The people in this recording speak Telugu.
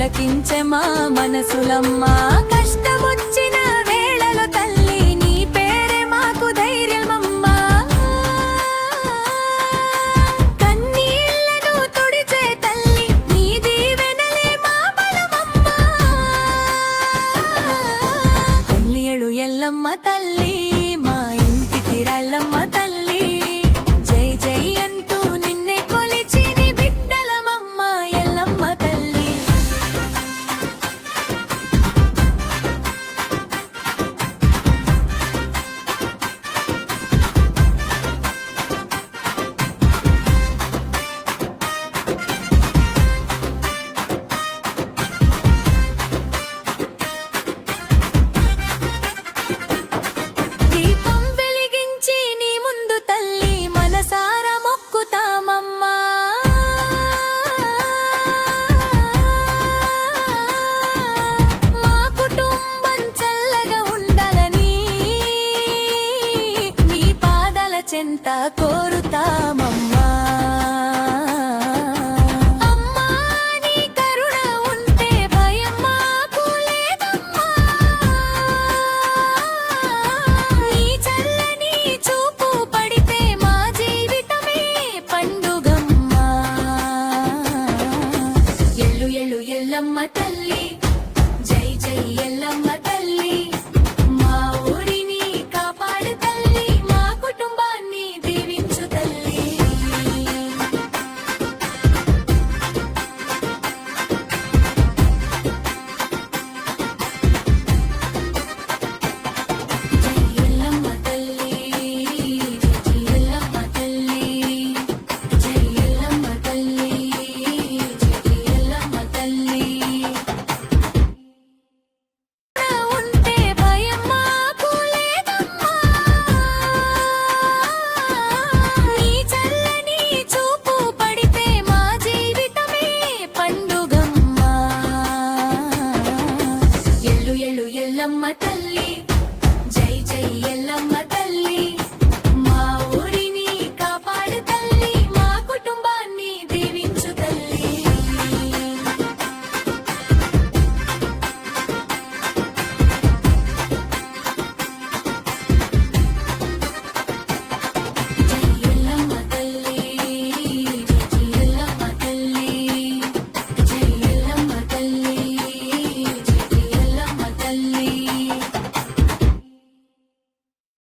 పులకించే మా మనసులమ్మ. కష్టమొచ్చిన వేళలో తల్లి నీ పేరే మాకు ధైర్యమమ్మా. కన్నీళ్లను తుడిచే తల్లి నీ దీవెనలే మా బలమమ్మా. తల్లియడు ఎల్లమ్మ తల్లి మా ఇంటికి రాళ్ళమ్మ తల్లి. జై జై అంటూ నిన్నే కొలిచి నీ బిడ్డలమమ్మ ఎల్లమ్మ తల్లి. దీపం వెలిగించి నీ ముందు తల్లి మనసారా మొక్కుతామమ్మా. మా కుటుంబం చల్లగా ఉండాలని నీ పాదాల చెంత కోరుతామమ్మా. అమ్మా నీ కరుణ ఉంటే భయం మాకు లేదమ్మా. నీ చల్లని చూపు పడితే మా జీవితమే పండుగమ్మా. ఎల్లు ఎల్లు ఎల్లమ్మ తల్లి